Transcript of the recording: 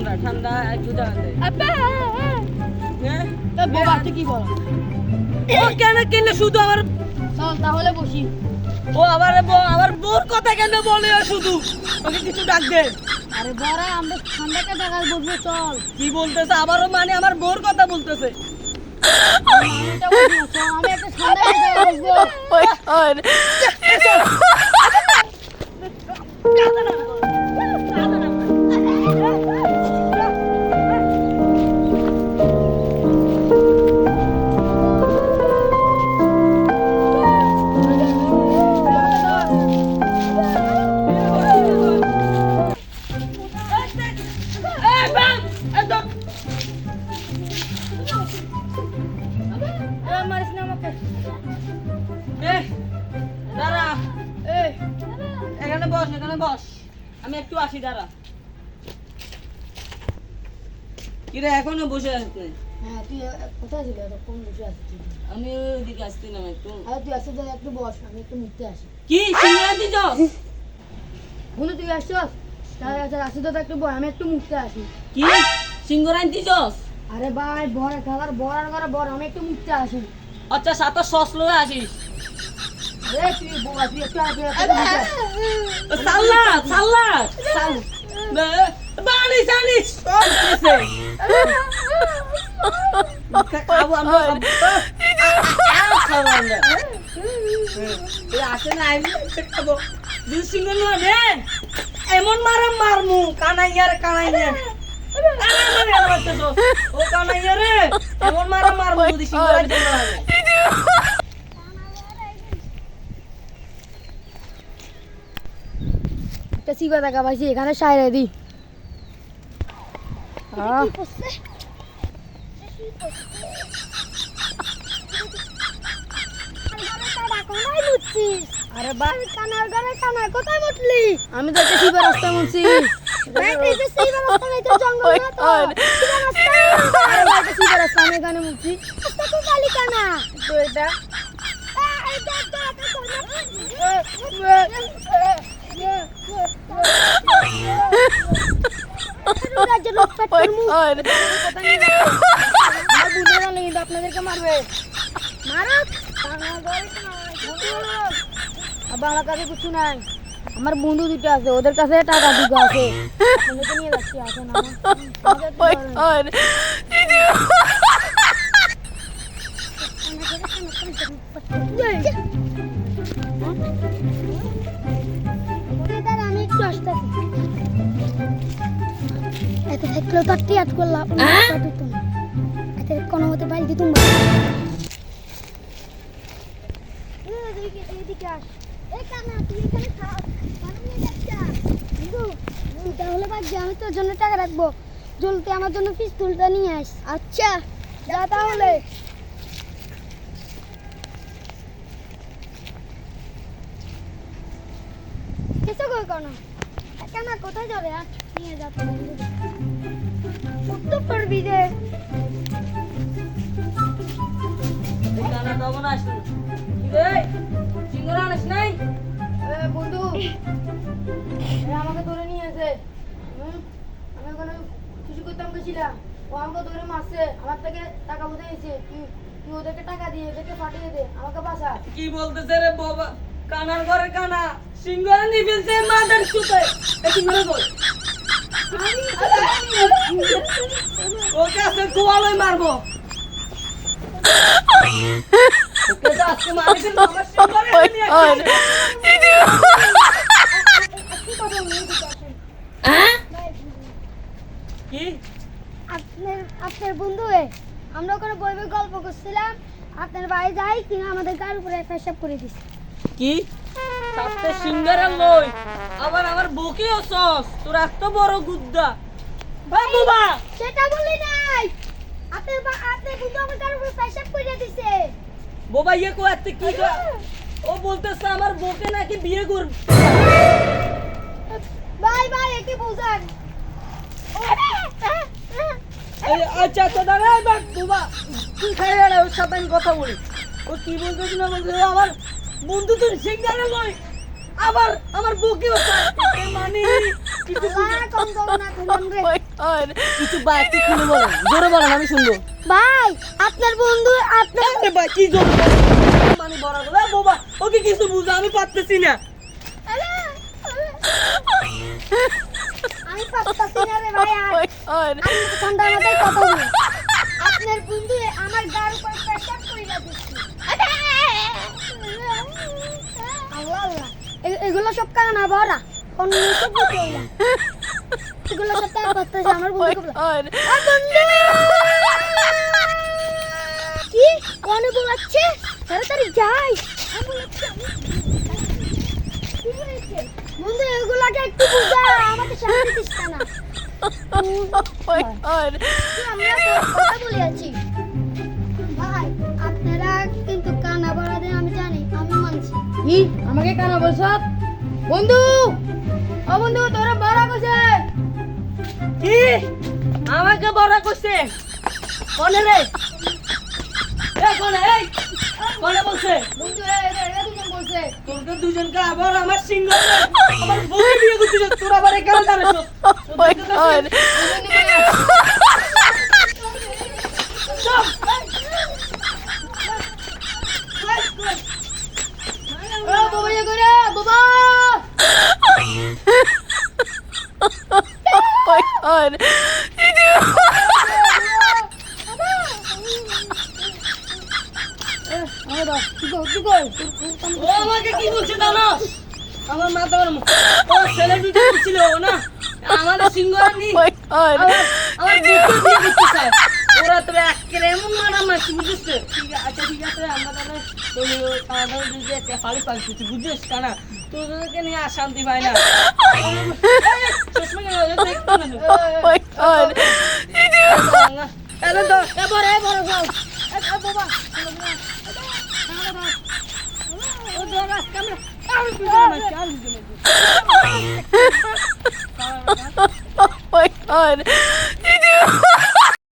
ঠান্ডা ঠান্ডা একটু জানাতে হ্যাঁ তো বাবা তুই কি বল ও কেন কেন শুধু আমার চল তাহলে বসি ও আবার বোর কথা কেন বলে ও শুধু ওকে কিছু ডাক দে আরে বড়া আমরা ঠান্ডাকে দেখার বসবো চল কি বলতেছে আবারও মানে আমার বোর কথা বলতেছে মানেটা বুঝি না, চল আমি একটা ঠান্ডাকে দেখার বসবো মারিস না আমাকে দাঁড়া এই এখানে বস আমি একটু আসি দাঁড়া কিরে এখনো বসে আছে হ্যাঁ তুই কোথায় ছিল এতক্ষণ বসে আছিস আমি ওইদিকে আসছিলাম একটু আরে তুই আসতে যা একটু বস আমি একটু মুখতে আসি কি সিঙ্গারা দিছ বন্ধু তুই আসছস তাহলে আচ্ছা আসতে তো একটু বস আমি একটু মুখতে আসি কি সিঙ্গারা দিছস আরে ভাই বড় খেলার বড়ার ঘরে বড় আমি একটু মুখতে আসি আচ্ছা সাত সস লয়ে আসিস রে তুই বাবা তুই একটু আগে সাল্লাদ বানিস আনিস সব দিছে খাবো আমরা খাবো আমরা আসে না আইলে খাবো দুই সিঙ্গেল না রে এমন মারমু কানাইয়া ও কানাইয়া রে এমন মারমু যদি সিঙ্গেল জন্য হবে একটা সিবা টাকা পাইছি এখানে সাইরে দি আরে ভাই কানার ঘরে কানা কোথায় মুটলি আমি তো একটা সিবা রাস্তা মুছি এই যে সিবা রাস্তা নাই তো জঙ্গল না তো সিবা রাস্তা আরে ভাই এটা সিবা রাস্তা আমি এখানে মুছি রাস্তা তো কালি কানা তো এটা আপনাদেরকে মারবে আমার কাছে কিছু নাই আমার বন্ধু দুটো আছে ওদের কাছে টাকা দুটো আছে আপনাদেরকে নিয়ে যাচ্ছি আসেন আমি একটু আসতেছি এত থাকলে তো টিয়াট করলাম এত কোনো মতে বাড়ি দিতুম এদিকে আস এই কানা তুই এখানে থাক আমি নিয়ে যাচ্ছি তাহলে ভাগ্য আমি তোর জন্য টাকা রাখবো জলদি আমার জন্য পিস্তলটা নিয়ে আস আচ্ছা যা তাহলে কিছু কই কোন কানা কোথায় যাবে নিয়ে যা তো করবি রে কানা কখন আসলো রে সিঙ্গারা আনিস নাই বন্ধু আমাকে ধরে নিয়ে এসে আমি ওখানে কিছু করতাম গেছিলাম ও আমাকে ধরে মারছে আমার থেকে টাকা বুঝে নিয়েছে তুই ওদেরকে টাকা দিয়ে ওদেরকে পাঠিয়ে দে আমাকে বাসা কি বলতেছে রে বাবা কানার ঘরে কানা সিঙ্গারা নিয়ে ফেলছে মাদার সুতে এই সিঙ্গারা বল ওকে আজকে গোয়ালই মারবো ওকে তো আজকে মারবি আমার সিঙ্গারা নিয়ে কি আপনার বন্ধু আমরা ওখানে বই গল্প করছিলাম আপনার বাড়ি যাই কিনা আমাদের গার উপরে পেশাব করে দিছে কি সাথে সিঙ্গারা লই আবার আমার বকেও সস তোর এত বড় গুদ্দা বাবা সেটা বলি নাই আপনার বন্ধু আমার গার উপরে পেশাব করে দিছে বাবা ইয়ে কো এত কি ও বলতেছে আমার বকে নাকি বিয়ে করবে ভাই একে বুঝান আচ্ছা তো দাঁড়া বাবা তুই খাই না ওর সাথে আমি কথা বলি ও কি বলতেছে না বলতে আমার বন্ধু তোর সিঙ্গারা লই আবার আমার বকেও মানে কিছু কম দাও না god. কিছু বাড়তি খুলে বলেন, জোরে বলেন, আমি শুনবো। ভাই আপনার বন্ধু আপনার আরে ভাই কি জোরে মানে বড় গলা বাবা, ওকে কিছু বুঝা আমি পারতেছি না। আমি পারতাছি না রে ভাই আর Oh my god. আমি ঠান্ডা মাথায় কথা বলি আপনার বন্ধু আমার গার উপর পেশাব কইরা দিচ্ছে আল্লাহ আল্লাহ এগুলো সব কারণ আবারা কোন সব কইলা এগুলো সব তার করতেছে আমার Oh my বন্ধু god. আর বন্ধু কি কোনে বলাচ্ছে তাড়াতাড়ি যাই আমি বলাচ্ছি কি হয়েছে বন্ধু এগুলাকে একটু বুঝা আমাকে শান্তি দিস না Oh my god. আমরা কথা বলে আছি ভাই আপনারা কিন্তু কানা বড়া দেন আমি জানি আমি মানছি কি আমাকে কানা বলছ বন্ধু ও বন্ধু তোরা বড় কইছে কি আমাকে বড় করছে? কোনে রে? কোনে এই কোনে বলছে? বন্ধু এরা দুজন বলছে তোরকে দুজনকে আবার আমার সিংহ আমার বউকে বিয়ে করছিস, তোর আবার এখানে দাঁড়াইছ। Oh my god. ও বাবা ইয়ে করে বাবা Oh my god. ও আমাকে কি বলছে জানো? আমার মাথা গরম। ও ছেলে দুটো ছিল না, আমাদের সিংহরা নি Oh my god. আমার বুকে বিয়ে করতে চায়। ওরা তো একেবারে এমন মারামারি বুঝছিস তো? ঠিক আছে, আচ্ছা ঠিক আছে, আমরা তাহলে আমাদের দুটো একটা ফালি পালছি, তুই বুঝছিস কানা? তোদেরকে নিয়ে আর শান্তি পাই না। চশমা কেন? দেখতো না তো? Oh my god. তাহলে তো এবারে বড় যাও বাবা ও ধরা ক্যামেরা আর দুজন মারছে, আর দুজন মারছে। Oh my god.